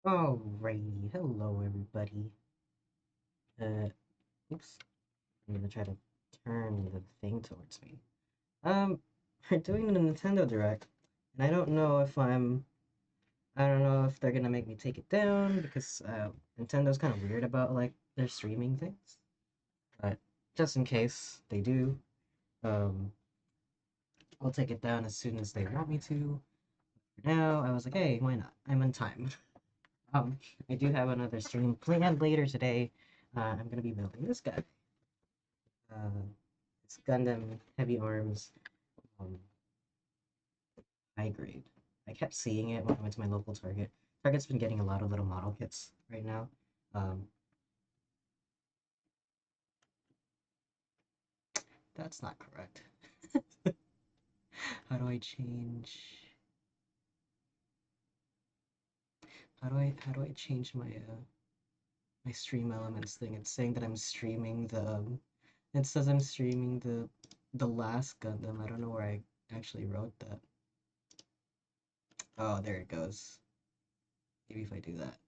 Alrighty, hello everybody. Uh, oops, I'm gonna try to turn the thing towards me. We're doing the Nintendo Direct, and I don't know if they're gonna make me take it down because Nintendo's kind of weird about like their streaming things. But just in case they do, um, I'll take it down as soon as they want me to. For now, I was like, hey, why not? I'm on time. Um, I do have another stream planned later today. I'm gonna be building this guy. Uh, it's Gundam Heavy Arms um, high grade. I kept seeing it when I went to my local Target. Target's been getting a lot of little model kits right now. Um, that's not correct. How do I change? How do I change my stream elements thing? It's saying that I'm streaming it says I'm streaming the last Gundam. I don't know where I actually wrote that. Oh, there it goes. Maybe if I do that.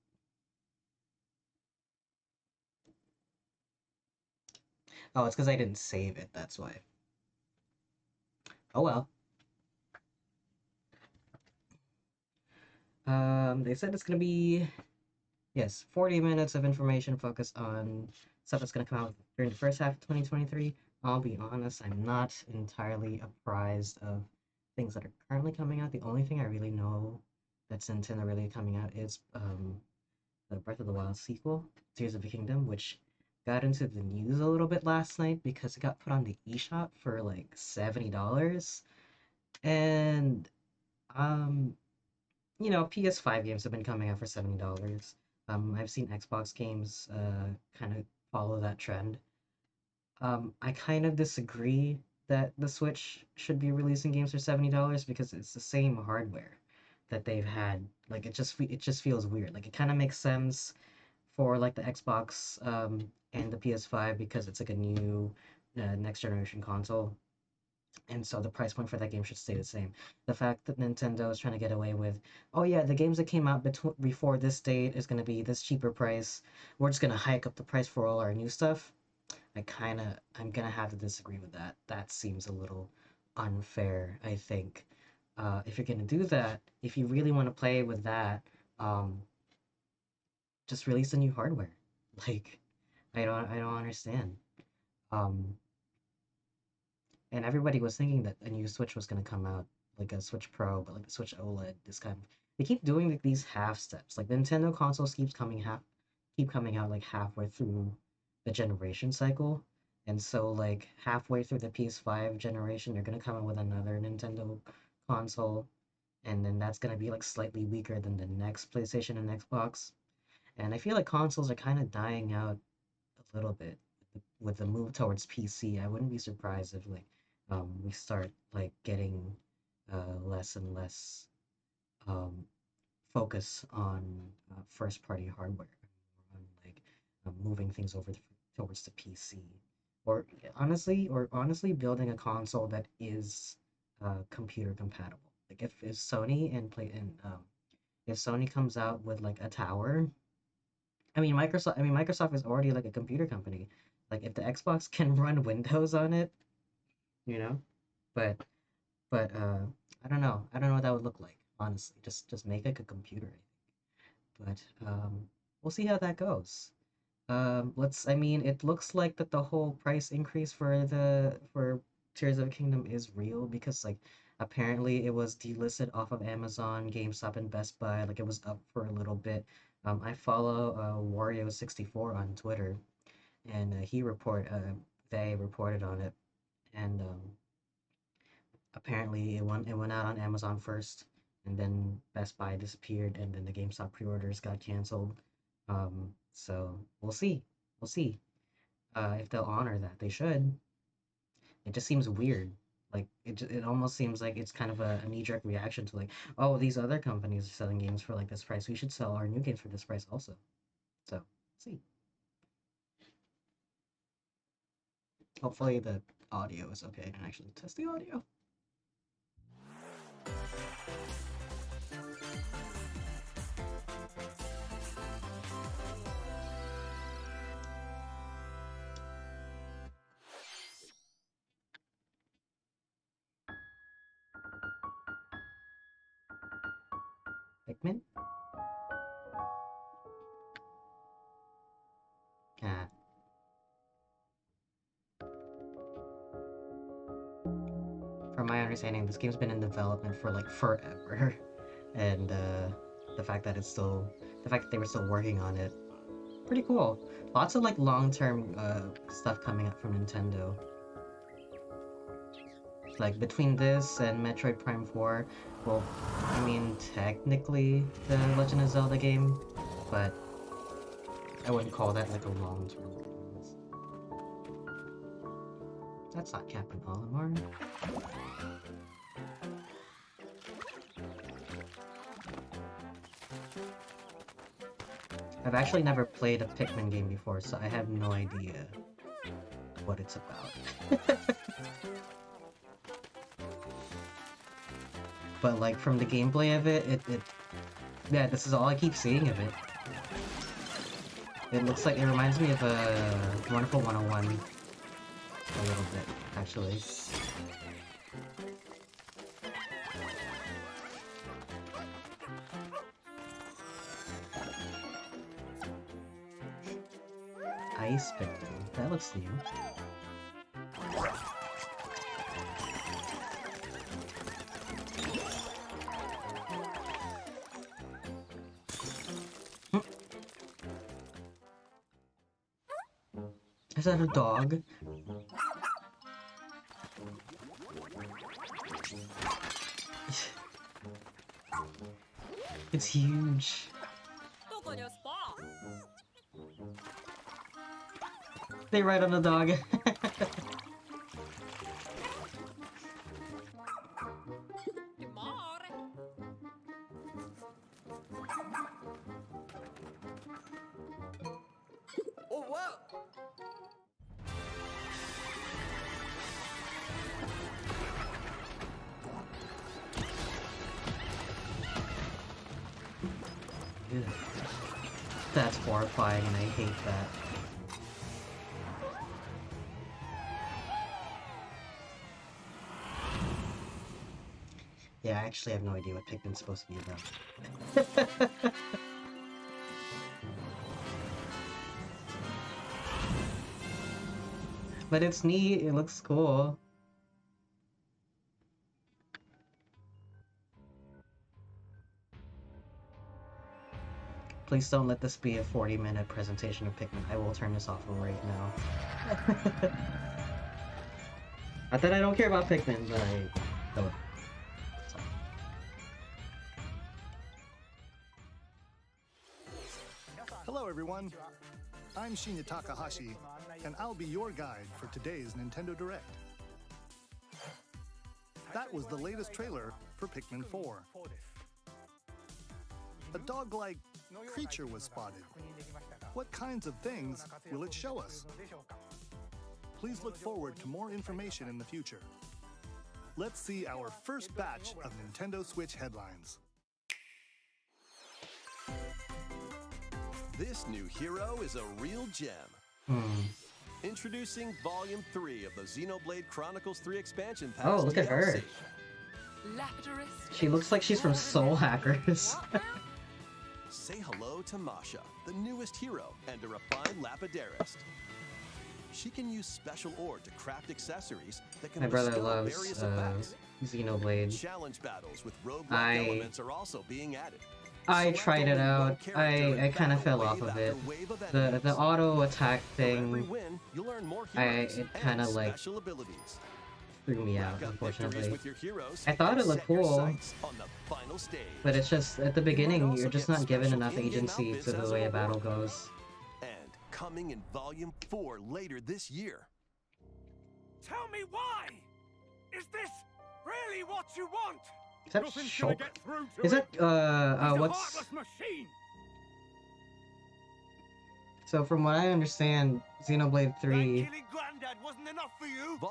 Oh, it's because I didn't save it. That's why. Oh well. They said it's gonna be, yes, 40 minutes of information focused on stuff that's gonna come out during the first half of 2023. I'll be honest, I'm not entirely apprised of things that are currently coming out. The only thing I really know that's Nintendo really coming out is the Breath of the Wild sequel, Tears of the Kingdom, which got into the news a little bit last night because it got put on the eShop for like $70. And um PS5 games have been coming out for $70. I've seen Xbox games kind of follow that trend. I kind of disagree that the Switch should be releasing games for $70 because it's the same hardware that they've had. Like it just feels weird. Like it kind of makes sense for like the Xbox and the PS5 because it's like a new next generation console, and so the price point for that game should stay the same. The fact that Nintendo is trying to get away with, oh yeah, the games that came out before this date is going to be this cheaper price. We're just going to hike up the price for all our new stuff. I'm going to have to disagree with that. That seems a little unfair, I think. If you're going to do that, if you really want to play with that, um, just release the new hardware. Like, I don't understand. Um, and everybody was thinking that a new Switch was going to come out, like a Switch Pro, but like the Switch OLED. This kind of they keep doing like these half steps. Like the Nintendo consoles keep coming out like halfway through the generation cycle, and so like halfway through the PS5 generation, they're gonna come out with another Nintendo console, and then that's gonna be like slightly weaker than the next PlayStation and Xbox. And I feel like consoles are kind of dying out a little bit with the move towards PC. I wouldn't be surprised if like we start like getting less and less um, focus on first party hardware, on like moving things over towards the PC, or honestly building a console that is computer compatible. Like if Sony and play and if Sony comes out with like a tower, Microsoft is already like a computer company. Like if the Xbox can run Windows on it, you know, but but I don't know. I don't know what that would look like, honestly. Just make like a computer, I think. But we'll see how that goes. It looks like that the whole price increase for Tears of the Kingdom is real because like apparently it was delisted off of Amazon, GameStop, and Best Buy. Like it was up for a little bit. I follow Wario64 on Twitter, and they reported on it, and apparently it went out on Amazon first, and then Best Buy disappeared, and then the GameStop pre-orders got canceled. So we'll see if they'll honor that. They should. It just seems weird. Like it almost seems like it's kind of a knee-jerk reaction to like, oh, these other companies are selling games for like this price. We should sell our new games for this price also. So see. Hopefully the audio is okay. I can actually test the audio. Pikmin? Ah. From my understanding, this game's been in development for like forever, and the fact that they were still working on it, pretty cool. Lots of like long-term stuff coming up from Nintendo. Like between this and Metroid Prime 4, well, I mean technically the Legend of Zelda game, but I wouldn't call that like a long-term release. That's not Captain Olimar. I've actually never played a Pikmin game before, so I have no idea what it's about. But like from the gameplay of it, yeah, this is all I keep seeing of it. It looks like it reminds me of a Wonderful 101 a little bit, actually. Ice Pikmin, that looks new. Is that a dog? It's huge. They ride on the dog. That's horrifying and I hate that. Yeah, I actually have no idea what Pikmin's supposed to be about. But it's neat, it looks cool. Please don't let this be a 40-minute presentation of Pikmin. I will turn this off right now. Not that I don't care about Pikmin, but I don't. Hello everyone, I'm Shinya Takahashi, and I'll be your guide for today's Nintendo Direct. That was the latest trailer for Pikmin 4. A dog-like creature was spotted. What kinds of things will it show us? Please look forward to more information in the future. Let's see our first batch of Nintendo Switch headlines. This new hero is a real gem. Introducing Volume 3 of the Xenoblade Chronicles 3 expansion pack. Oh, look at her. Lapidus. She looks like she's from Soul Hackers. Say hello to Masha, the newest hero, and a refined Lapidarist. She can use special ore to craft accessories that can My brother bestow loves various effects. Xenoblade. Challenge battles with roguelike elements are also being added. I tried it out. I kind of fell off of it. The auto attack thing, it kind of like threw me out, unfortunately. I thought it looked cool, but it's just, at the beginning, you're just not given enough agency to the way a battle goes. And coming in Volume 4 later this year. Tell me why! Is this really what you want? Is that Shulk? Is that, what's... So from what I understand, Xenoblade 3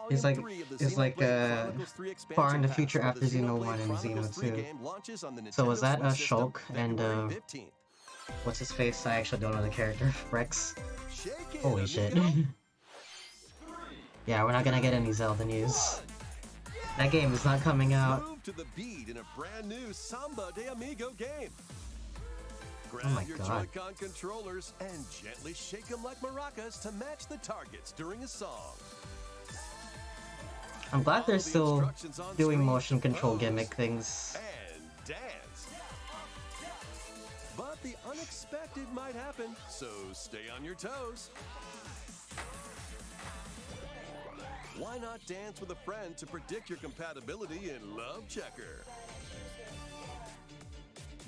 is like far in the future after Xeno 1 and Xeno 2. So was that Shulk and what's his face? I actually don't know the character. Rex. Holy shit. Yeah, we're not gonna get any Zelda news. That game is not coming out. Move to the beat in a brand new Samba de Amigo game. Grab my your God. Joy-Con controllers and gently shake them like maracas to match the targets during a song. I'm glad they're Follow the still instructions on doing screen motion to control pose gimmick things. and dance. But the unexpected might happen, so stay on your toes. Why not dance with a friend to predict your compatibility in Love Checker?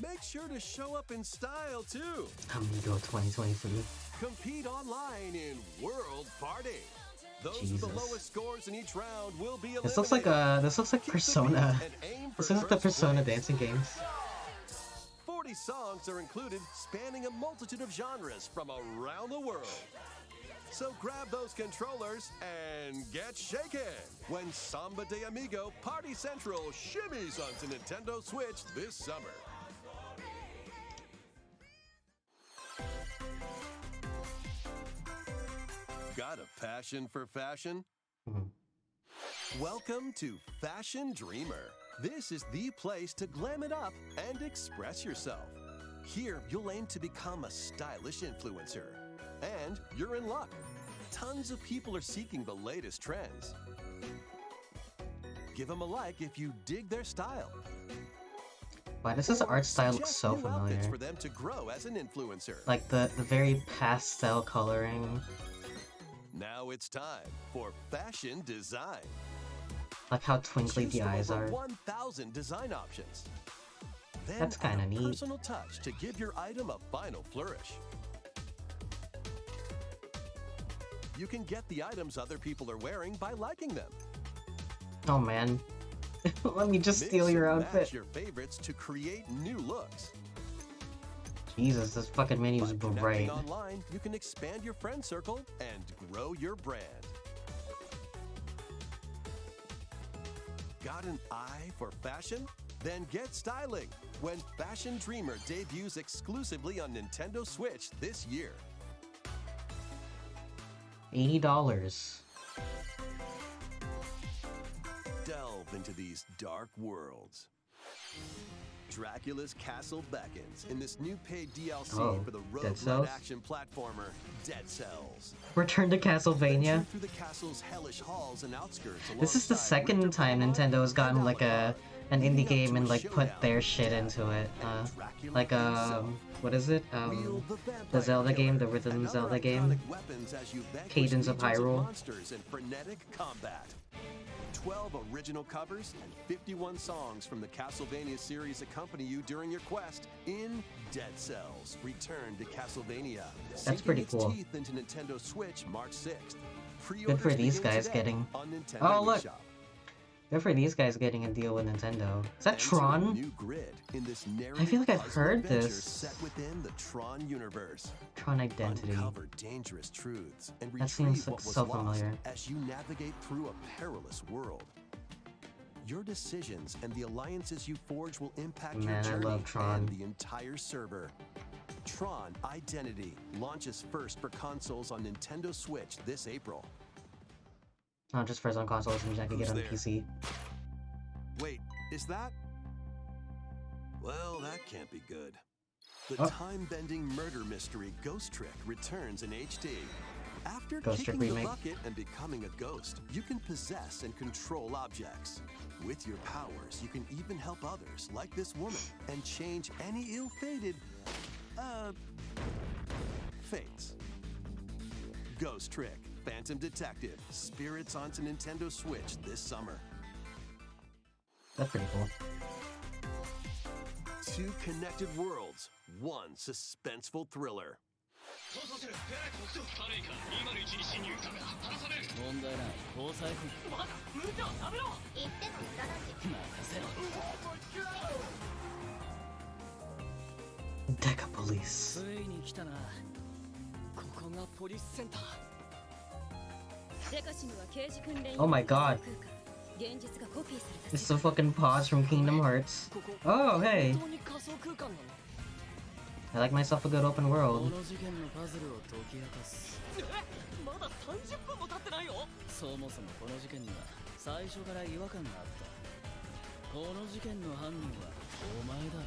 Make sure to show up in style too. Amigo 2023. Compete online in World Party. Those with Jesus. the lowest scores in each round will be eliminated. This looks like Keep the Persona. beat and aim for This looks like the first Persona place. dancing games. 40 songs are included, spanning a multitude of genres from around the world. So grab those controllers and get shaken when Samba de Amigo Party Central shimmies onto Nintendo Switch this summer. Got a passion for fashion? Mhm. Welcome to Fashion Dreamer. This is the place to glam it up and express yourself. Here, you'll aim to become a stylish influencer. And you're in luck. Tons of people are seeking the latest trends. Give them a like if you dig their style. Why does this Or art style look suggest so new outfits familiar? for them to grow as an influencer. Like the very pastel coloring. Now it's time for fashion design. Like how twinkly Choose the from eyes over are. 1,000 design options. Then That's add kinda a neat. personal touch to give your item a final flourish. You can get the items other people are wearing by liking them. Oh man. Let me just Mix steal your and match outfit. your favorites to create new looks. Jesus, this fucking menu is By connecting bright. online, you can expand your friend circle and grow your brand. Got an eye for fashion? Then get styling when Fashion Dreamer debuts exclusively on Nintendo Switch this year. $80. Delve into these dark worlds. Dracula's Castle beckons in this new paid DLC Oh, for the Dead roguelite Cells? action platformer Dead Cells. Return to Castlevania. Venture through the castle's hellish halls and outskirts. This is the alongside second Winter time Belmont Nintendo has and gotten like an indie leading up game to and a like put showdown their with shit death into it. and Dracula Like himself. what is it? Wield The vampire Zelda game, the killer Rhythm and other Zelda game. iconic weapons as you vanquish Cadence of legions Hyrule. monsters in frenetic combat. 12 original covers and 51 songs from the Castlevania series accompany you during your quest in Dead Cells: Return to Castlevania. That's pretty Sinking cool. its teeth into Nintendo Switch March 6th. Good for Pre-orders these begin guys today getting. on Nintendo Oh, look. eShop. Good for these guys getting a deal with Nintendo. Is that Enter a Tron? new grid in this I feel like I've narrative heard puzzle adventure this. set within the Tron universe. Tron Identity. Uncover dangerous truths and That seems retrieve like what was so lost familiar. as you navigate through a perilous world. Your decisions and the alliances you forge will impact your Man, I journey love Tron. and the entire server. Tron Identity launches first for consoles on Nintendo Switch this April. Not just first on consoles, means I could get Who's on there? PC. Wait, is that? Well, that can't be good. The Oh. time-bending murder mystery Ghost Trick returns in HD. After Ghost Trick kicking the remake. bucket and becoming a ghost, you can possess and control objects. With your powers, you can even help others, like this woman, and change any ill-fated, fates. Ghost Trick, Phantom Detective, Spirits onto Nintendo Switch this summer. That's pretty cool. Two connected worlds, one suspenseful thriller. 問題ない交際費言っても無駄だし任せろ Deca Police. ついに来たなここがポリスセンター Oh my god. 現実がコピーされた It's the fucking pause from Kingdom Hearts. Oh, hey. 本当に仮想空間なの I like myself a good open こ world. の事件のパズルを解き明かすまだ30分も経ってないよ。そもそもこの事件には最初から違和感があったこの事件の犯人はお前だ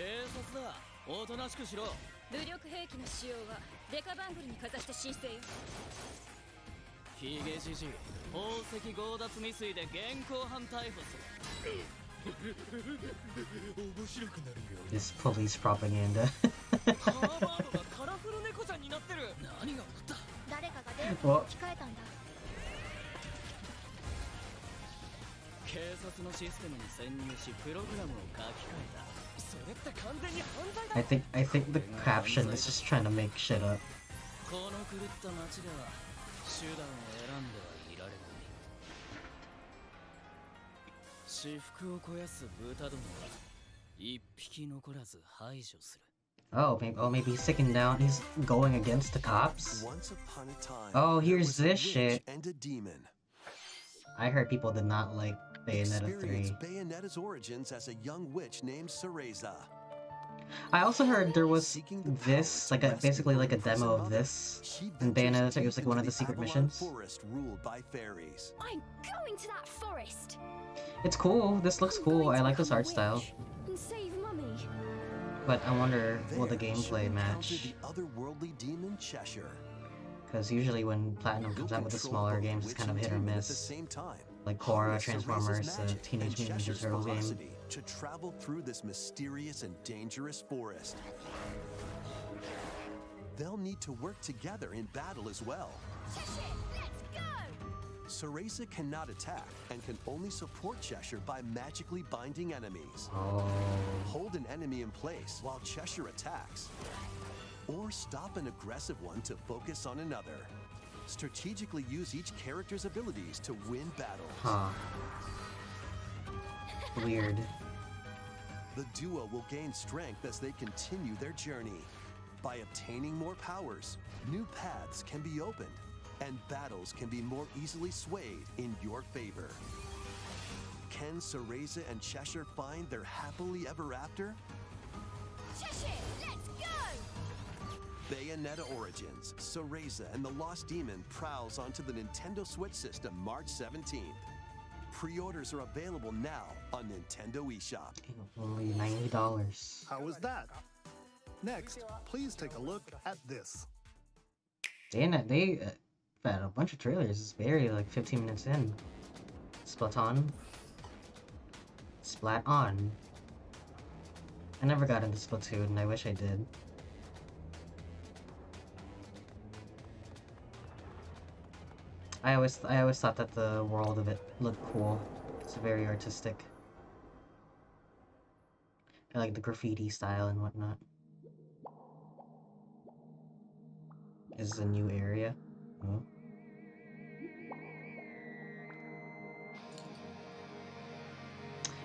警察だ。おとなしくしろ。武力兵器の使用はデカバングルにかざして申請よ。ヒゲじじい、宝石強奪未遂で現行犯逮捕する。面白くなるよ。This police propaganda. ハーバードがカラフル猫ちゃんになってる。何が起こった？誰かが電話を置き換えたんだ。警察のシステムに潜入しプログラムを書き換えた。それって完全に犯罪だ。I think the caption is just trying to make shit up. この狂った街では手段を選んではいられない。私服を肥やす豚どもは一匹残らず排除する。Maybe he's taking down. He's going against the cops. Once upon a time, Oh, here's there was this a witch shit. and a demon. I heard people did not like Bayonetta 3. Experience Bayonetta's origins as a young witch named Cereza. I also heard there was this, basically like a demo of this in Bayonetta 3. It was like one of the secret missions. Forest ruled by fairies. I'm going to that forest. It's cool. This looks cool. I like this art style. And save Mummy. But I wonder, will the There, she'll gameplay encounter match? the otherworldly demon Cheshire. Because usually when Platinum comes out with the smaller games, it's kind of hit or At the miss. same time, Like Korra, harness Transformers, Cereza's the magic Teenage and Mutant Ninja Cheshire's Turtles game. ferocity to travel through this mysterious and dangerous forest. They'll need to work together in battle as well. Cheshire, let's go. Cereza cannot attack and can only support Cheshire by magically binding enemies. Oh. Hold an enemy in place while Cheshire attacks. Or stop an aggressive one to focus on another. Strategically use each character's abilities to win battles. Huh. Weird. The duo will gain strength as they continue their journey. By obtaining more powers, new paths can be opened, and battles can be more easily swayed in your favor. Can Cereza and Cheshire find their happily ever after? Cheshire, let's go. Bayonetta Origins, Cereza and the Lost Demon prowls onto the Nintendo Switch system March 17th. Pre-orders are available now on Nintendo eShop. Only $90. How was that? Next, please take a look at this. They had a bunch of trailers. It's very like 15 minutes in. Splaton. Splat on. I never got into Splatoon, and I wish I did. I always thought that the world of it looked cool. It's very artistic. I like the graffiti style and whatnot. Is a new area? Oh.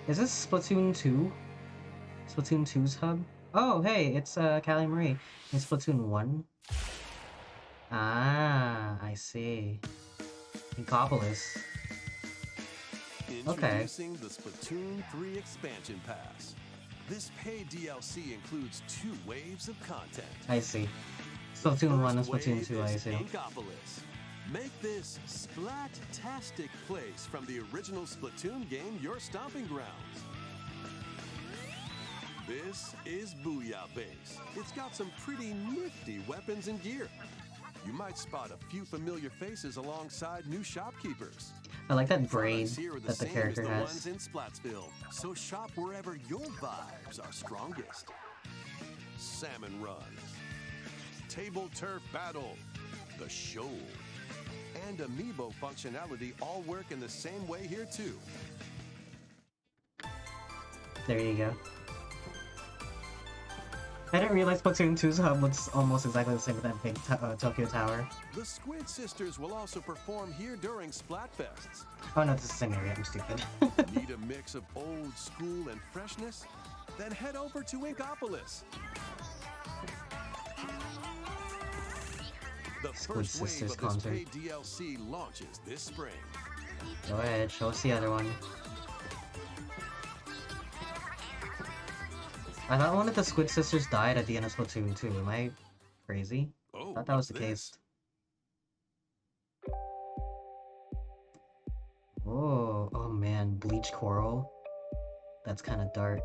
Is this Splatoon 2? Splatoon 2's hub? Oh, hey, it's Callie Marie in Splatoon 1. Ah, I see. Inkopolis. Okay. Introducing the Splatoon 3 Expansion Pass. This paid DLC includes 2 waves of content. I see. Splatoon 1 and First Splatoon wave 2, I is see. Inkopolis. Make this splat-tastic place from the original Splatoon game your stomping grounds. This is Booyah Base. It's got some pretty nifty weapons and gear. You might spot a few familiar faces alongside new shopkeepers. I like that braid Products here are the that the same character as the has. ones in Splatsville, so shop wherever your vibes are strongest. Salmon Run, Table Turf Battle, The Shoal, and Amiibo functionality all work in the same way here too. There you go. I didn't realize Splatoon 2's hub looks almost exactly the same with that big Tokyo Tower. The Squid Sisters will also perform here during Splatfests. Oh no, this is the same area, I'm stupid. Need a mix of old school and freshness? Then head over to Inkopolis. The Squid first wave Sisters of this concert. paid DLC launches this spring. Go ahead, show us the other one. I thought one of the Squid Sisters died at the end of Splatoon 2. Am I crazy? Oh, I thought that was the what's case. this? Oh man, bleach coral. That's kind of dark.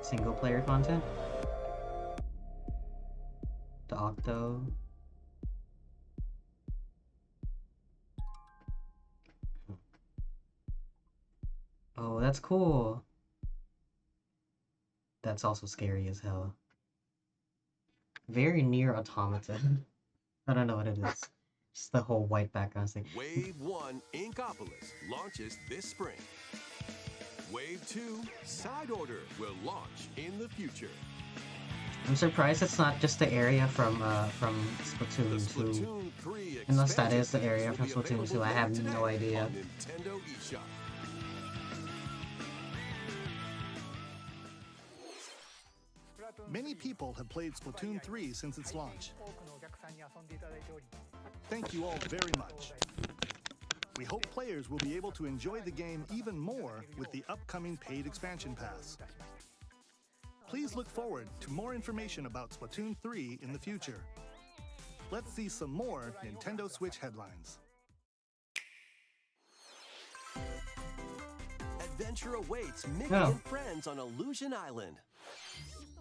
single player content. The Octo. Oh, that's cool. That's also scary as hell. Very near Automaton. I don't know what it is. Just the whole white background thing. Wave 1 Inkopolis launches this spring. Wave 2 Side Order will launch in the future. I'm surprised it's not just the area from The Splatoon 2. Splatoon 3 Unless that is the expansion area will from be Splatoon 2, available I have today no idea. on Nintendo eShop. Many people have played Splatoon 3 since its launch. Thank you all very much. We hope players will be able to enjoy the game even more with the upcoming paid expansion pass. Please look forward to more information about Splatoon 3 in the future. Let's see some more Nintendo Switch headlines. Adventure awaits Mickey Oh. and friends on Illusion Island.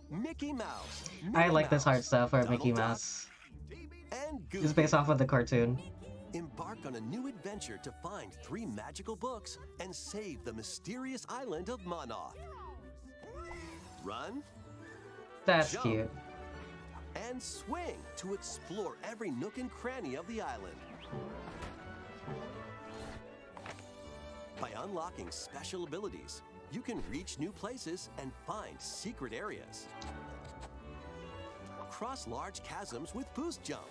Mickey Mouse. I Minnie like this art Mouse, style for Donald Mickey Duck, Mouse. and It's Goofy. based off of the cartoon. Embark on a new adventure to find 3 magical books and save the mysterious island of Monoth. Run That's Jump. cute. and swing to explore every nook and cranny of the island. By unlocking special abilities, you can reach new places and find secret areas. Cross large chasms with Boost Jump.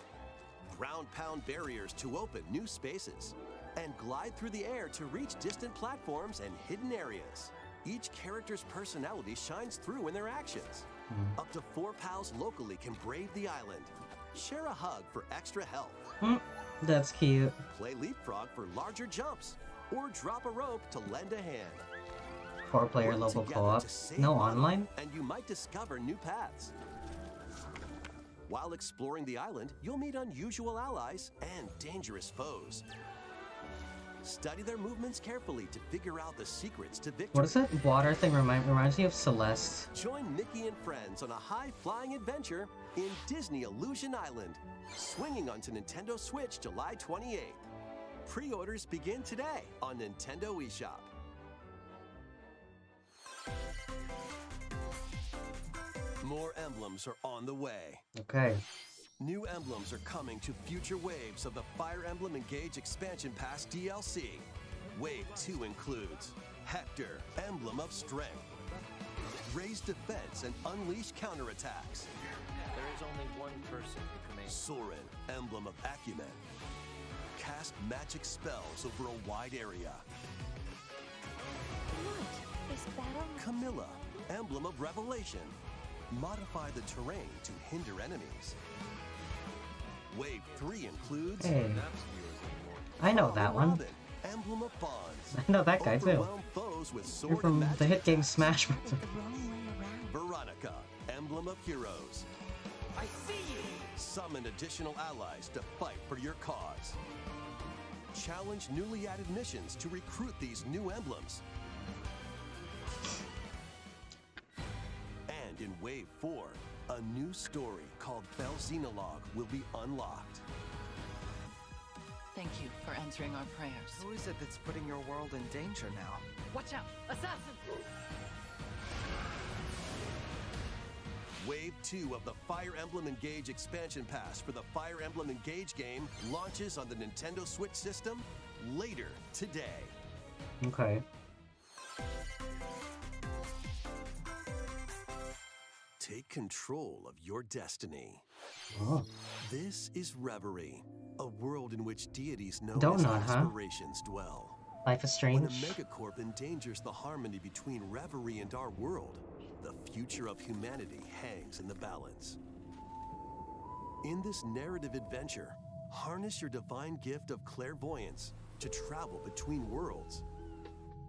Ground-pound barriers to open new spaces. And glide through the air to reach distant platforms and hidden areas. Each character's personality shines through in their actions. Up to 4 pals locally can brave the island. Share a hug for extra help. That's cute. Play leapfrog for larger jumps. Or drop a rope to lend a hand. 4-player Work local together co-op. to save No Monoth, online? And you might discover new paths. While exploring the island, you'll meet unusual allies and dangerous foes. Study their movements carefully to figure out the secrets to victory. What is that water thing reminds me of Celeste. Join Mickey and friends on a high-flying adventure in Disney Illusion Island, swinging onto Nintendo Switch July 28th. Pre-orders begin today on Nintendo eShop. More emblems are on the way. Okay. New emblems are coming to future waves of the Fire Emblem Engage Expansion Pass DLC. Wave 2 includes Hector, Emblem of Strength. Raise defense and unleash counterattacks. There is only one person who commands. Soren, Emblem of Acumen. Cast magic spells over a wide area. What? Is battle? Camilla, Emblem of Revelation. Modify the terrain to hinder enemies. Wave 3 includes Hey. I know that one. Robin, Emblem of Bonds. I know that guy too. Overwhelm foes with sword You're from and the magic hit game attacks. Smash Bros. Veronica, Emblem of Heroes. I see you! Summon additional allies to fight for your cause. Challenge newly added missions to recruit these new emblems. And in Wave 4, a new story called Belxenologue will be unlocked. Thank you for answering our prayers. Who is it that's putting your world in danger now? Watch out! Assassin! Wave 2 of the Fire Emblem Engage expansion pass for the Fire Emblem Engage game launches on the Nintendo Switch system later today. Okay. Take control of your destiny. Oh. This is Reverie, a world in which deities known Donut, as huh? aspirations dwell. Life is When a Strange. megacorp endangers the harmony between Reverie and our world, the future of humanity hangs in the balance. In this narrative adventure, harness your divine gift of clairvoyance to travel between worlds.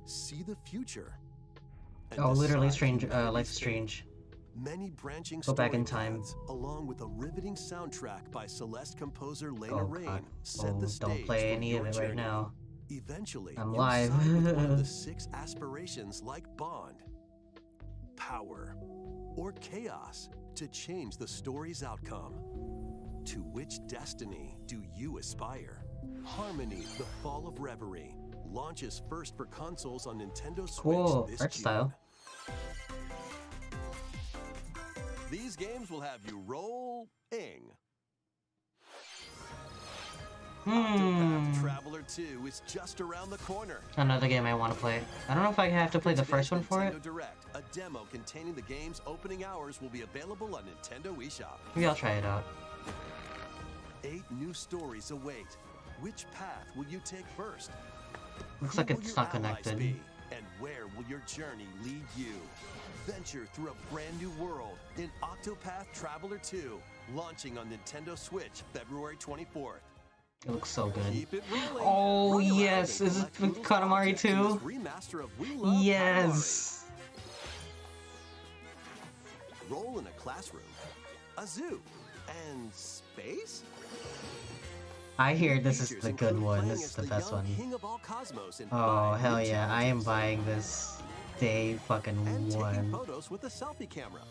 See the future. and Oh, literally decide Strange. where Life we is stay. Strange. Many branching Go back story in time. paths, along with a riveting soundtrack by Celeste composer Lena Oh Rain, god. set Oh, the stage don't play for any of your it right journey. now. Eventually, I'm you'll live. side with one of the 6 aspirations like Bond, power, or chaos to change the story's outcome? To which destiny do you aspire? Harmony: The Fall of Reverie launches first for consoles on Nintendo Switch Cool this art June. style. These games will have you rolling. Octopath Traveler 2 is just around the corner. Another game I want to play. I don't know if I have to play the first one for it. Nintendo Direct, a demo containing the game's opening hours will be available on Nintendo eShop. Maybe I'll try it out. 8 new stories await. Which path will you take first? Looks Who like will it's your not allies connected. be? And where will your journey lead you? Venture through a brand new world in Octopath Traveler 2, launching on Nintendo Switch February 24th. It looks so good. Keep it rolling. Oh Run around yes, and is it collect with little Katamari objects in too? this remaster of We Love Yes. Katamari. Roll in a classroom, a zoo, and space? I hear this is Features the good include one. playing This is as the best young one. King of all cosmos in Oh 5 hell new yeah, I am challenges. buying this day fucking And taking one. photos with a selfie camera.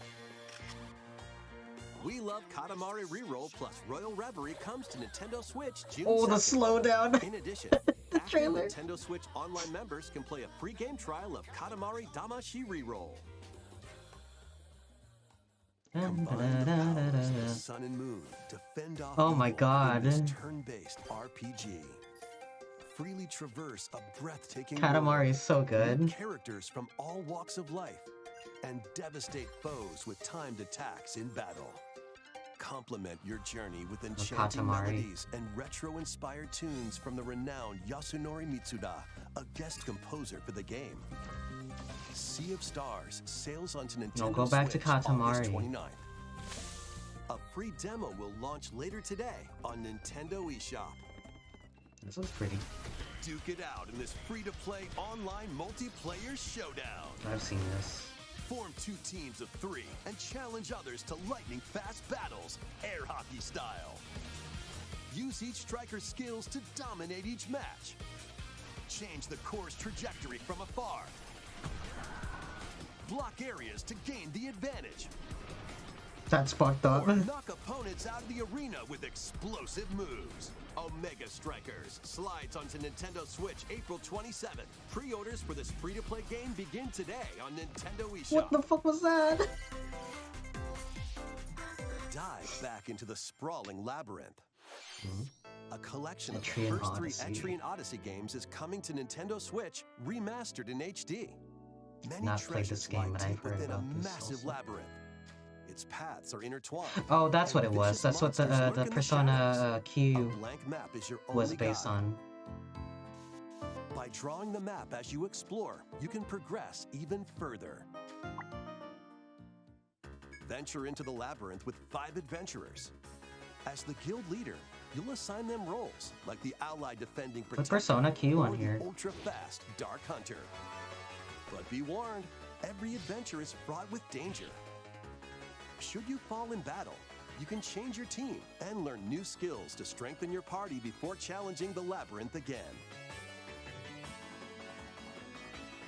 We Love Katamari Reroll plus Royal Reverie comes to Nintendo Switch June Oh, the 2nd. slowdown. In addition, The active trailer. Nintendo Switch Online members can play a free game trial of Katamari Damacy Reroll. Combine the powers of the sun and moon to fend off Oh my evil God. in this turn-based RPG. Freely traverse a breathtaking Katamari world, is so meet good. characters from all walks of life, and devastate foes with timed attacks in battle. Complement your journey with enchanting Katamari. melodies and retro-inspired tunes from the renowned Yasunori Mitsuda, a guest composer for the game. Sea of Stars sails onto Nintendo No, go back to Switch August Katamari. 29th. A free demo will launch later today on Nintendo eShop. This looks pretty. Duke it out in this free-to-play online multiplayer showdown. I've seen this. Form 2 teams of 3 and challenge others to lightning-fast battles, air hockey style. Use each striker's skills to dominate each match. Change the course trajectory from afar. Block areas to gain the advantage. That's fucked up. Or knock opponents out of the arena with explosive moves. Omega Strikers slides onto Nintendo Switch April 27th. Pre-orders for this free-to-play game begin today on Nintendo eShop. What the fuck was that? Dive back into the sprawling labyrinth. A collection of the Etrian first 3 Odyssey. Etrian Odyssey games is coming to Nintendo Switch, remastered in HD. Many Not played this treasures game, lie but I've deep heard within a about this massive also. labyrinth. Its paths are intertwined. Oh, that's what and it was. vicious That's what the monsters lurk in Persona shadows. Q A blank map is your was only based guide. on. By drawing the map as you explore, you can progress even further. Venture into the labyrinth with 5 adventurers. As the guild leader, you'll assign them roles, like the allied defending Put protector Persona Q or on the here. ultra-fast Dark Hunter. But be warned, every adventure is fraught with danger. Should you fall in battle, you can change your team and learn new skills to strengthen your party before challenging the labyrinth again.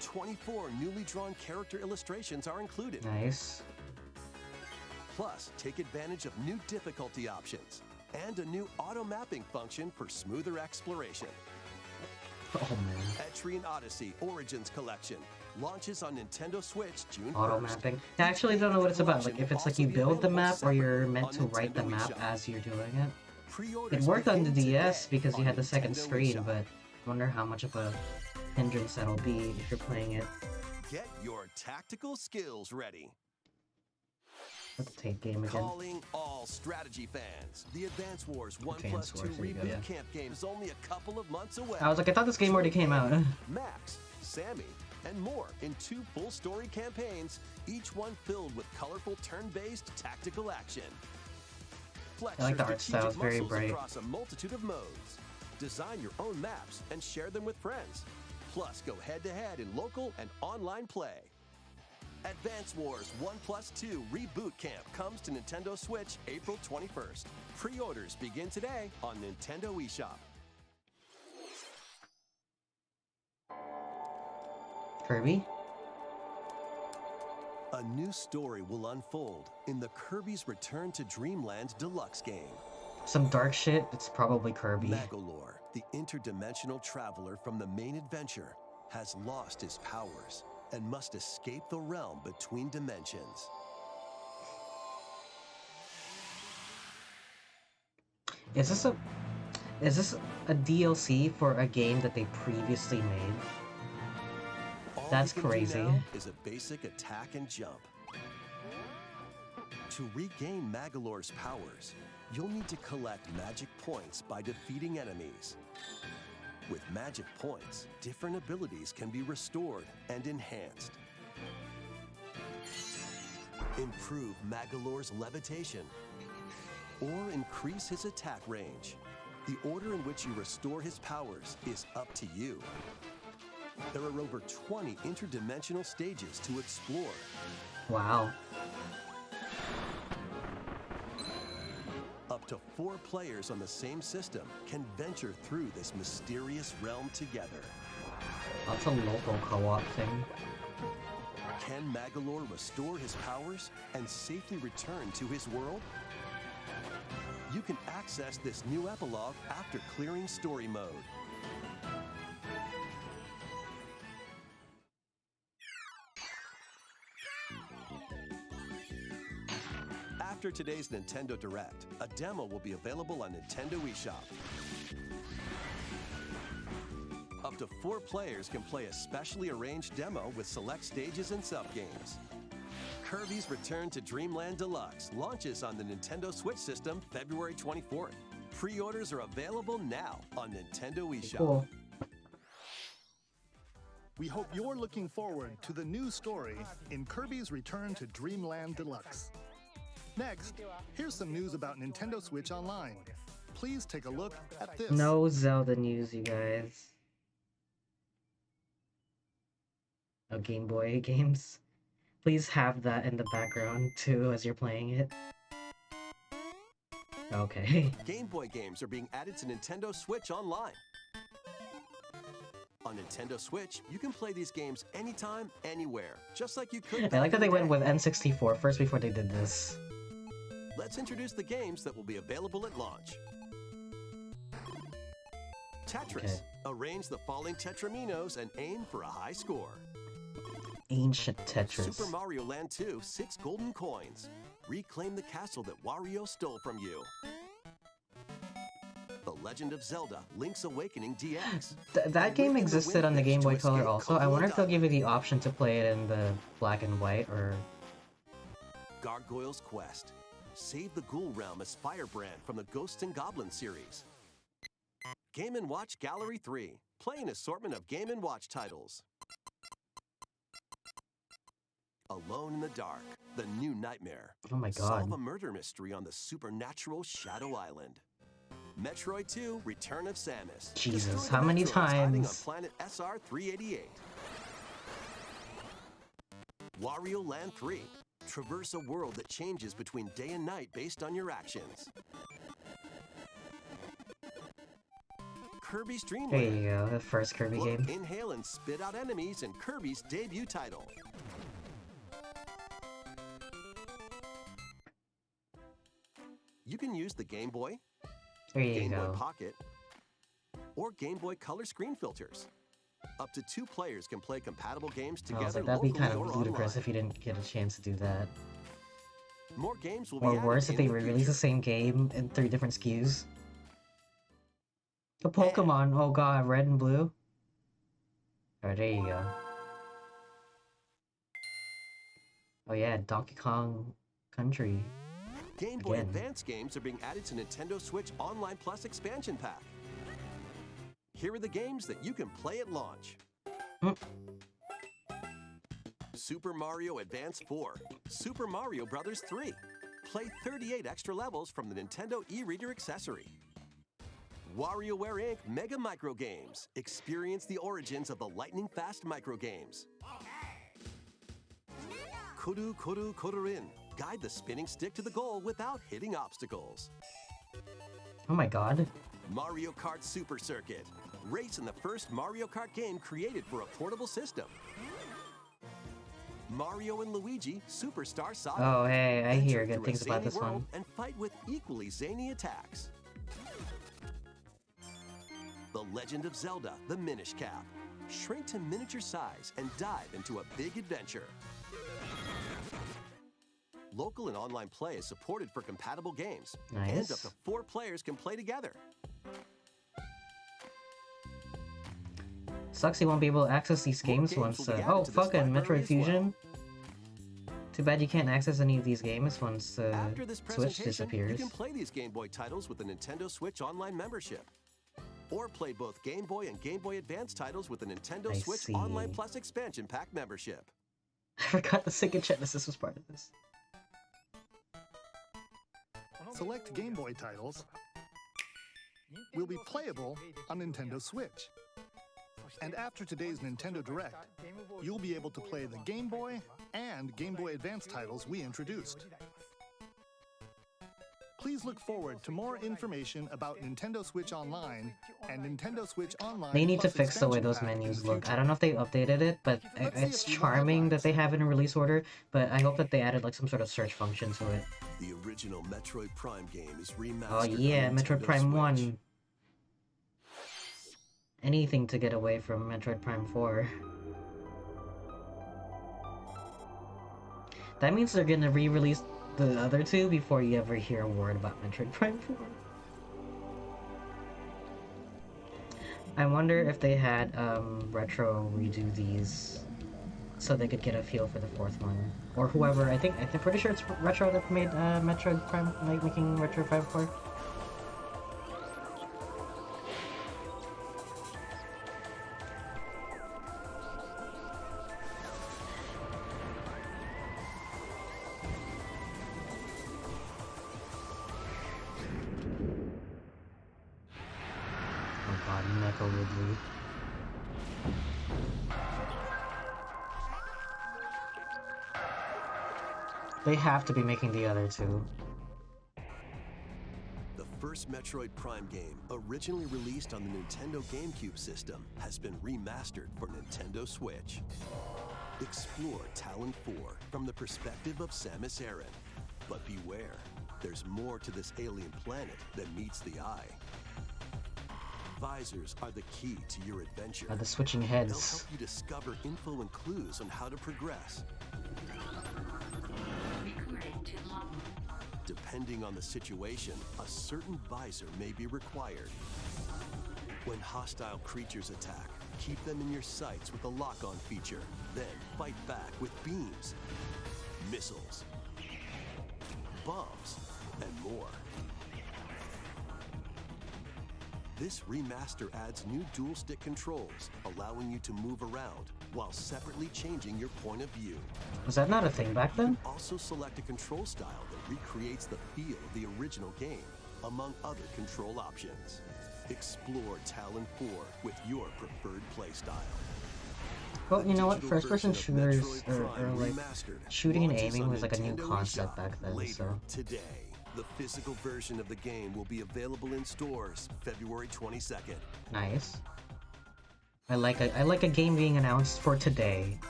24 newly drawn character illustrations are included. Nice. Plus, take advantage of new difficulty options and a new auto-mapping function for smoother exploration. Oh man. Etrian Odyssey Origins Collection launches on Nintendo Switch June 1st. Auto mapping. I actually don't know what it's about. Like if it's like you build the map or you're meant to write the map as you're doing it. It Pre-orders worked on the begin DS today because you on had the second Nintendo screen, eShop. but I wonder how much of a hindrance that'll be if you're playing it Get your tactical skills ready. with the tape game again. Calling all strategy fans. The Advance Wars 1+2 Advance Wars, there you go, Reboot yeah. Camp game is only a couple of months away. I was like, I thought this game already came out. Max, Sammy, and more in 2 full story campaigns, each one filled with colorful turn-based tactical action. Flex I like the your art style, it's strategic very muscles bright. across a multitude of modes. Design your own maps and share them with friends. Plus, go head-to-head in local and online play. Advance Wars 1+2 Reboot Camp comes to Nintendo Switch April 21st. Pre-orders begin today on Nintendo eShop. Kirby? A new story will unfold in the Kirby's Return to Dreamland Deluxe game. Some dark shit, it's probably Kirby. Magolor, the interdimensional traveler from the main adventure, has lost his powers and must escape the realm between dimensions. Is this a DLC for a game that they previously made? All That's you can do crazy. now is a basic attack and jump. To regain Magolor's powers, you'll need to collect magic points by defeating enemies. With magic points, different abilities can be restored and enhanced. Improve Magolor's levitation, or increase his attack range. The order in which you restore his powers is up to you. There are over 20 interdimensional stages to explore. Wow. Up to 4 players on the same system can venture through this mysterious realm together. That's a local co-op thing. Can Magolor restore his powers and safely return to his world? You can access this new epilogue after clearing story mode. After today's Nintendo Direct, a demo will be available on Nintendo eShop. Up to 4 players can play a specially arranged demo with select stages and sub-games. Kirby's Return to Dreamland Deluxe launches on the Nintendo Switch system February 24th. Pre-orders are available now on Nintendo eShop. Cool. We hope you're looking forward to the new story in Kirby's Return to Dreamland Deluxe. Next, here's some news about Nintendo Switch Online. Please take a look at this. No Zelda news, you guys. No Game Boy games. Please have that in the background too as you're playing it. Okay. Game Boy games are being added to Nintendo Switch Online. On Nintendo Switch, you can play these games anytime, anywhere, just like you could. I like that they went back with N64 first before they did this. Let's introduce the games that will be available at launch. Tetris. Okay. Arrange the falling Tetraminos and aim for a high score. Ancient Tetris. Super Mario Land 2, 6 golden coins. Reclaim the castle that Wario stole from you. The Legend of Zelda, Link's Awakening DX. That game Within the existed on the Wind Game Boy Bridge to Color escape also. I Kobold wonder if they'll Island. give you the option to play it in the black and white or... Gargoyle's Quest. Save the Ghoul Realm as Firebrand from the Ghosts and Goblins series. Game & Watch Gallery 3. Play an assortment of Game & Watch titles. Alone in the Dark, The New Nightmare. Oh my Solve god. a murder mystery on the supernatural Shadow Island. Metroid 2, Return of Samus. Jesus, Destroy the how many Metroids hiding on times? planet SR-388. Wario Land 3. Traverse a world that changes between day and night based on your actions. Kirby's Dream There Land. you go, the first Kirby Look, game. inhale, and spit out enemies in Kirby's debut title. You can use the Game Boy, There you Game Boy go. Pocket, or Game Boy Color screen filters. Up to 2 players can play compatible games I was together like, that'd be locally kind or of ludicrous online. if you didn't get a chance to do that. More games will be Or added worse, if in they the release future. the same game in 3 different SKUs. The Pokemon, oh god, red and blue. Oh, there you go. Oh yeah, Donkey Kong Country. Game Boy Again. Advance games are being added to Nintendo Switch Online Plus expansion pack. Here are the games that you can play at launch. Hmm. Super Mario Advance 4, Super Mario Bros. 3. Play 38 extra levels from the Nintendo e-reader accessory. WarioWare Inc. Mega Micro Games. Experience the origins of the lightning-fast micro games. Koru Koru Korurin. Guide the spinning stick to the goal without hitting obstacles. Oh my god. Mario Kart Super Circuit. Race in the first Mario Kart game created for a portable system. Mario and Luigi Superstar Saga. Oh, hey, I hear Enter good through a things about zany this world one. And fight with equally zany attacks. The Legend of Zelda: The Minish Cap. Shrink to miniature size and dive into a big adventure. Local and online play is supported for compatible games. Nice. And up to 4 players can play together. Sucks you won't be able to access these More games games once. will be added Oh, to this fucking library Metroid as well. Fusion. Too bad you can't access any of these games once the After this Switch presentation, disappears. you can play these Game Boy titles with the Nintendo Switch Online membership. Or play both Game Boy and Game Boy Advance titles with the Nintendo I Switch see. Online Plus Expansion Pack membership. I forgot the Sega Genesis was part of this. Select Game Boy titles will be playable on Nintendo Switch. And after today's Nintendo Direct, you'll be able to play the Game Boy and Game Boy Advance titles we introduced. Please look forward to more information about Nintendo Switch Online and Nintendo Switch Online. They need to Plus fix the way expansion those pack in menus the look. future. I don't know if they updated it, but Let's see it's a few charming that highlights. they have it in release order, but I hope that they added like some sort of search function to it. The original Metroid Prime game is remastered. Oh on yeah, Metroid Nintendo Prime Switch. 1. Anything to get away from Metroid Prime 4. That means they're gonna re-release the other two before you ever hear a word about Metroid Prime 4. I wonder if they had Retro redo these so they could get a feel for the fourth one. Or whoever, I'm pretty sure it's Retro that made Metroid Prime, like making Metroid Prime 4. Oh god, Neko Ridley. They have to be making the other two. The first Metroid Prime game, originally released on the Nintendo GameCube system, has been remastered for Nintendo Switch. Explore Talon 4 from the perspective of Samus Aran. But beware, there's more to this alien planet than meets the eye. Visors are the key to your adventure. The switching They'll heads. help you discover info and clues on how to progress. Depending on the situation, a certain visor may be required. When hostile creatures attack, keep them in your sights with the lock-on feature. Then fight back with beams, missiles, bombs, and more. This remaster adds new dual-stick controls, allowing you to move around while separately changing your point of view. Was that not a thing back then? Also select a control style that recreates the feel of the original game, among other control options. Explore Talon 4 with your preferred playstyle. Well, you know what? Digital First-person version of shooters Metroid are Prime like Remastered shooting and launches aiming on was like a new Nintendo concept eShop back then. later So today. The physical version of the game will be available in stores February 22nd. nice. I like a game being announced for today.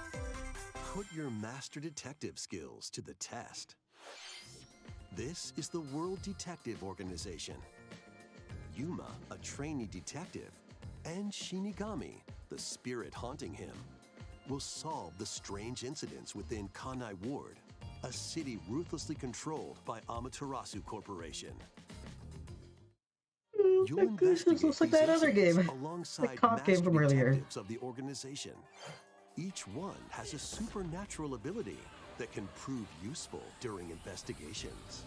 Put your master detective skills to the test. This is the World Detective Organization. Yuma, a trainee detective, and Shinigami, the spirit haunting him, will solve the strange incidents within Kanai Ward, a city ruthlessly controlled by Amaterasu Corporation. You'll investigate This looks like these that other incidents game. alongside The cop game master from earlier. detectives of the organization. Each one has a supernatural ability that can prove useful during investigations.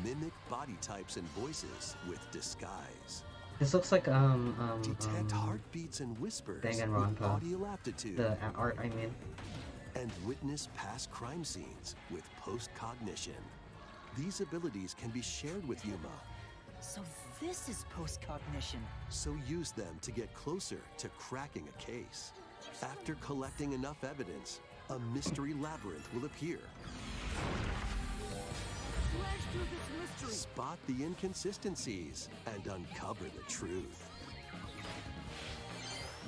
Mimic body types and voices with disguise. This looks like Detect heartbeats and whispers with Danganronpa. audio aptitude. The art, I mean. And witness past crime scenes with post-cognition. These abilities can be shared with Yuma, So this is post-cognition. so use them to get closer to cracking a case. After collecting enough evidence, a mystery labyrinth will appear. Spot the inconsistencies and uncover the truth.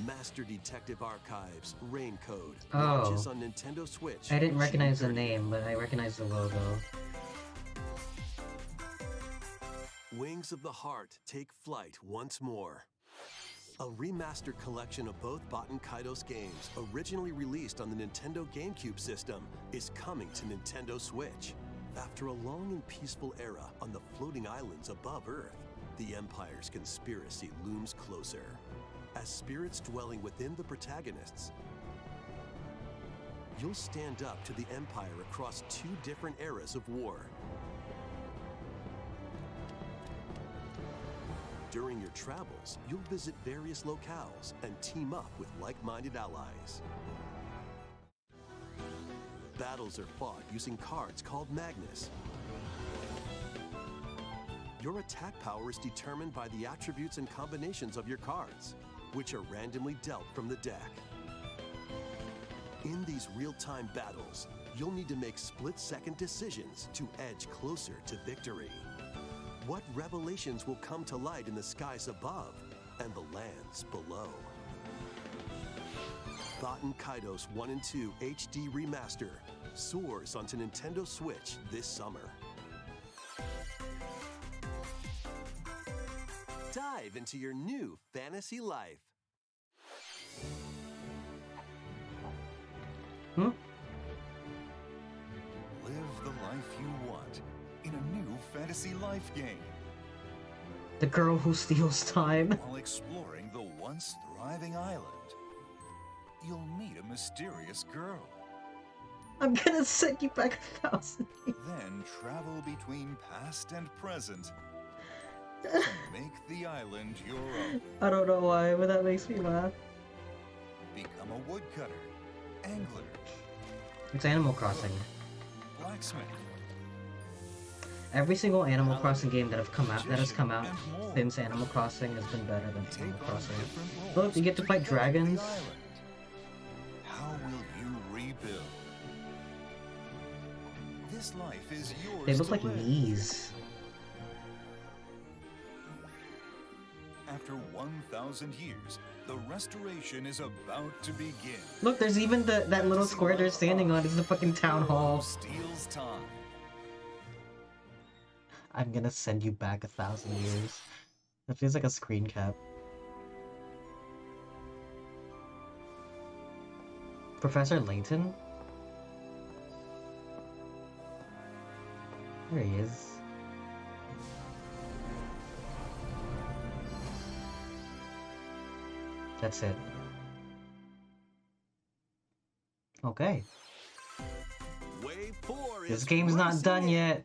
Master Detective Archives Raincode Oh. launches on Nintendo Switch. I didn't recognize the June 30th. name, but I recognize the logo. Wings of the Heart take flight once more. A remastered collection of both Baten Kaitos games, originally released on the Nintendo GameCube system, is coming to Nintendo Switch. After a long and peaceful era on the floating islands above Earth, the Empire's conspiracy looms closer. As spirits dwelling within the protagonists, you'll stand up to the Empire across 2 different eras of war. During your travels, you'll visit various locales and team up with like-minded allies. Battles are fought using cards called Magnus. Your attack power is determined by the attributes and combinations of your cards, which are randomly dealt from the deck. In these real-time battles, you'll need to make split-second decisions to edge closer to victory. What revelations will come to light in the skies above and the lands below? Baten Kaitos 1 and 2 HD Remaster soars onto Nintendo Switch this summer. Dive into your new fantasy life. Live the life you want in a new fantasy life game. The girl who steals time. While exploring the once thriving island, you'll meet a mysterious girl. I'm gonna send you back 1,000 years. Then travel between past and present to make the island your own. I don't know why, but that makes me laugh. Become a woodcutter, angler, It's Animal Crossing. blacksmith. Every single Animal Crossing game that has come out since Animal Crossing has been better than Animal Crossing. Look, you get to fight dragons. How will you rebuild? This life is yours. They look to like live. knees. After 1,000 years, the restoration is about to begin. Look, there's even that little square they're standing on is the fucking town hall. Steals time. I'm gonna send you back 1,000 years. That feels like a screen cap. Professor Layton? There he is. That's it. Okay. Wave 4 This is game's not racing done in. yet.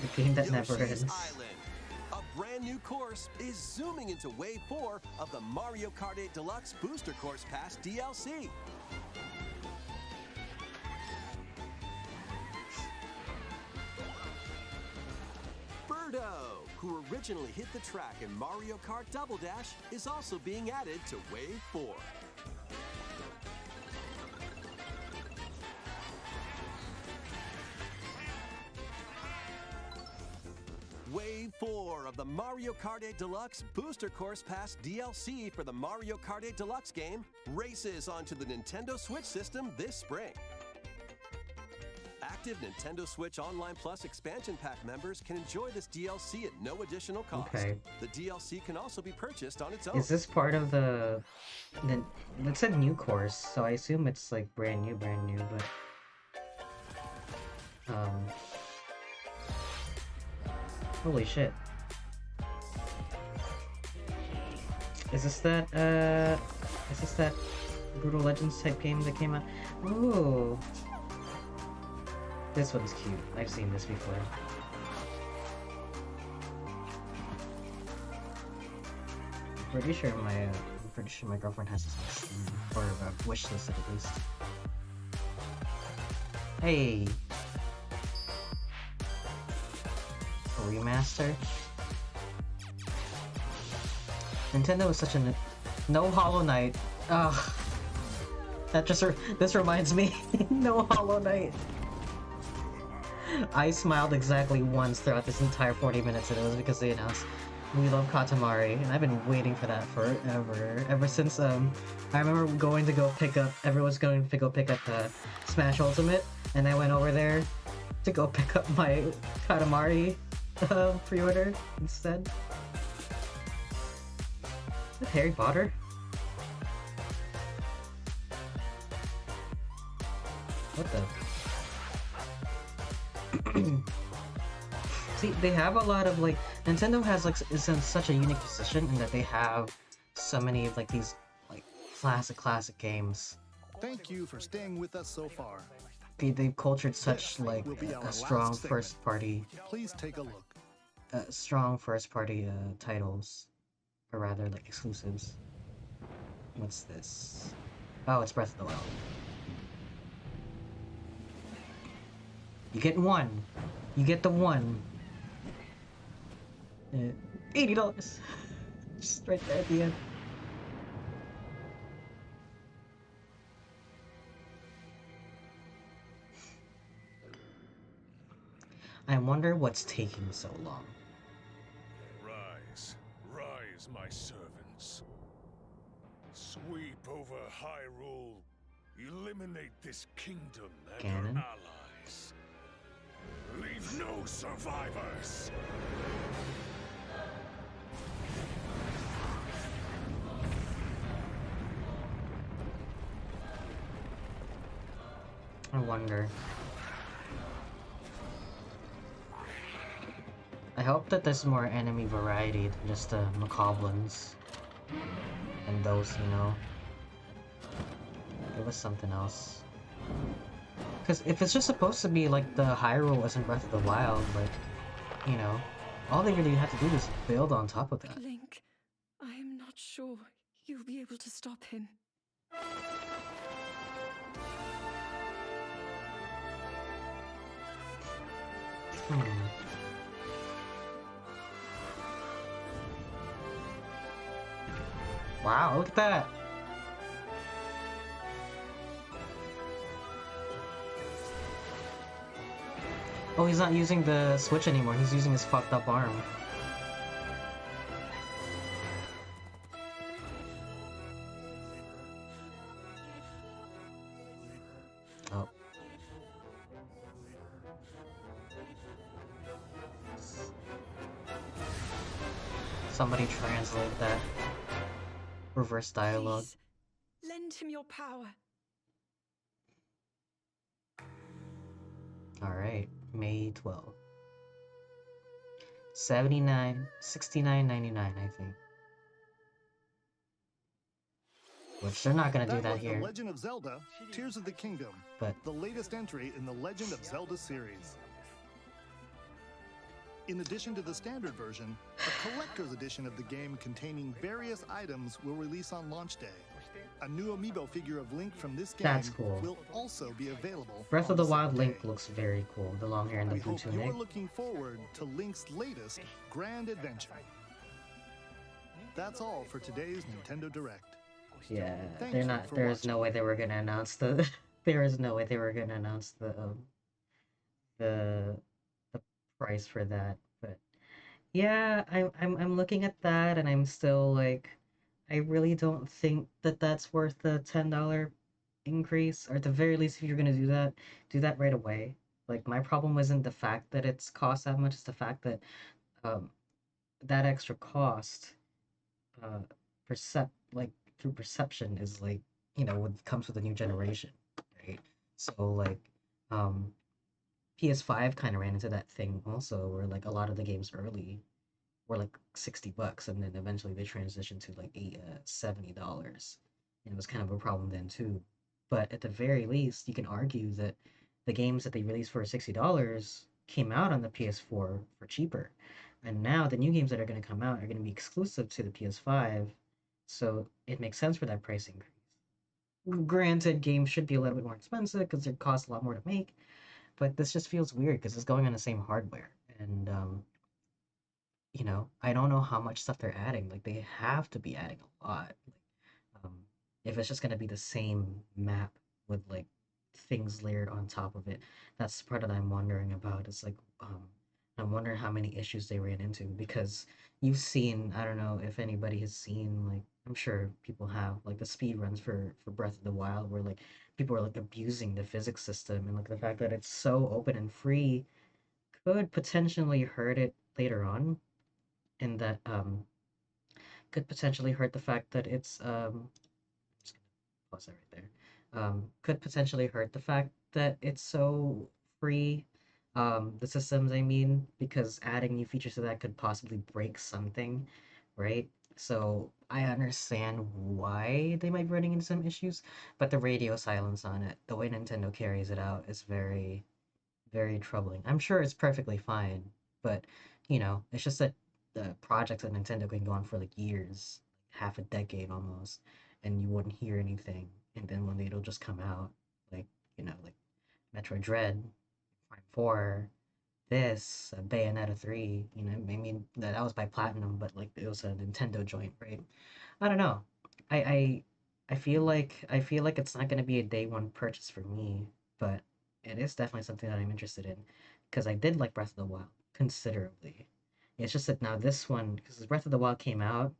The game that never Yoshi's ends. Island. A brand new course is zooming into Wave 4 of the Mario Kart 8 Deluxe Booster Course Pass DLC. Birdo, who originally hit the track in Mario Kart Double Dash, is also being added to Wave 4. Wave 4 of the Mario Kart 8 Deluxe Booster Course Pass DLC for the Mario Kart 8 Deluxe game races onto the Nintendo Switch system this spring. Active Nintendo Switch Online Plus expansion pack members can enjoy this DLC at no additional cost. Okay. The DLC can also be purchased on its own. Is this part of the it said new course, so I assume it's like brand new, but holy shit. Is this that Brutal Legends type game that came out? Ooh. This one's cute. I've seen this before. I'm pretty sure my girlfriend has this on Steam, or a wish list at least. Hey, a remaster. Nintendo is such a no Hollow Knight. Ugh. This reminds me. No Hollow Knight. I smiled exactly once throughout this entire 40 minutes, and it was because they announced We love Katamari, and I've been waiting for that forever. Ever since I remember going to go pick up. Everyone's going to go pick up Smash Ultimate, and I went over there to go pick up my Katamari pre-order instead. Is that Harry Potter? What the? See, they have a lot of like Nintendo has like is in such a unique position in that they have so many of like these like classic games. Thank you for staying with us so far. They've cultured such This like will be our a strong last segment. first party, Please take a look. strong first party titles, or rather like exclusives. What's this? Oh, it's Breath of the Wild. You get one. You get the one. $80. Just right there at the end. I wonder what's taking so long. Rise, rise, my servants. Sweep over Hyrule. Eliminate this kingdom and Ganon? her allies. Leave no survivors. I wonder. I hope that there's more enemy variety than just the Macablins. And those, you know. Give us something else. Because if it's just supposed to be like the Hyrule was in Breath of the Wild, like, you know, all they really have to do is build on top of that. Link, I am not sure you'll be able to stop him. Wow, look at that! Oh, he's not using the Switch anymore, he's using his fucked up arm. Oh. Somebody translate that. Reverse dialogue. Please, lend him your power. Alright, May 12th. 69.99, I think. Which they're not gonna do that was here. The Legend of Zelda: Tears of the Kingdom, But the latest entry in the Legend of Zelda series. In addition to the standard version, a collector's edition of the game containing various items will release on launch day. A new amiibo figure of Link from this game That's cool. will also be available. Breath on of the said Wild day. Link looks very cool. The long hair and the We blue hope tunic. you're looking forward to Link's latest grand adventure. That's all for today's Nintendo Direct. Yeah, Thank they're you not. for There's no watching. way they were gonna announce the. There is no way they were gonna announce the price for that. But yeah, I'm looking at that and I'm still like, I really don't think that that's worth the $10 increase. Or at the very least, if you're gonna do that right away. Like my problem isn't the fact that it's cost that much; it's the fact that that extra cost like through perception is like, you know, what comes with a new generation, right? So like PS5 kind of ran into that thing also, where like a lot of the games early were like $60, and then eventually they transitioned to like $70, and it was kind of a problem then too. But at the very least, you can argue that the games that they released for $60 came out on the PS4 for cheaper, and now the new games that are going to come out are going to be exclusive to the PS5, so it makes sense for that price increase. Granted, games should be a little bit more expensive because they cost a lot more to make, but this just feels weird because it's going on the same hardware, and you know, I don't know how much stuff they're adding. Like they have to be adding a lot. If it's just gonna be the same map with like things layered on top of it, that's the part that I'm wondering about. It's like, I wonder how many issues they ran into because you've seen, I don't know if anybody has seen, like, I'm sure people have, like, the speed runs for Breath of the Wild where, like, people are, like, abusing the physics system, and, like, the fact that it's so open and free could potentially hurt it later on, and that, could potentially hurt the fact that it's, just gonna pause that right there. Could potentially hurt the fact that it's so free. The systems, I mean, because adding new features to that could possibly break something, right? So I understand why they might be running into some issues, but the radio silence on it, the way Nintendo carries it out, is very, very troubling. I'm sure it's perfectly fine, but it's just that the projects at Nintendo can go on for like years, half a decade almost, and you wouldn't hear anything. And then when it'll just come out, like like Metroid Dread, Prime 4, this, Bayonetta 3. I mean that was by Platinum, but like it was a Nintendo joint, right? I don't know. I I I feel like it's not gonna be a day one purchase for me, but it is definitely something that I'm interested in because I did like Breath of the Wild considerably. It's just that now this one, because Breath of the Wild came out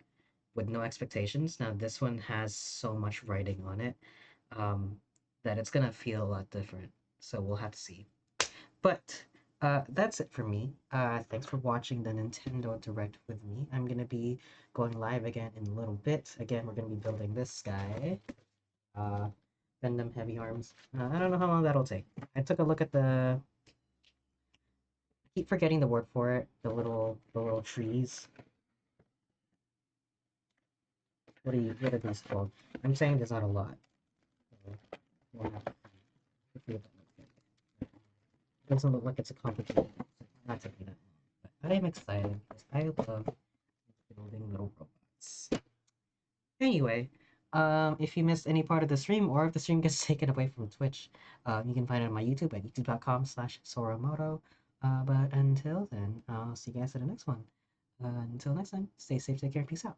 with no expectations, now this one has so much writing on it, um, that it's gonna feel a lot different. So we'll have to see. But that's it for me. Thanks for watching the Nintendo Direct with me. I'm gonna be going live again in a little bit. Again, we're gonna be building this guy. Gundam Heavy Arms. I don't know how long that'll take. I took a look at the. I keep forgetting the word for it. The little trees. What are these called? I'm saying there's not a lot. It doesn't look like it's a complicated. Not taking that long, but I am excited because I love building little robots. Anyway, if you missed any part of the stream, or if the stream gets taken away from Twitch, you can find it on my YouTube at youtube.com/Soromoto. But until then, I'll see you guys at the next one. Until next time, stay safe, take care, and peace out.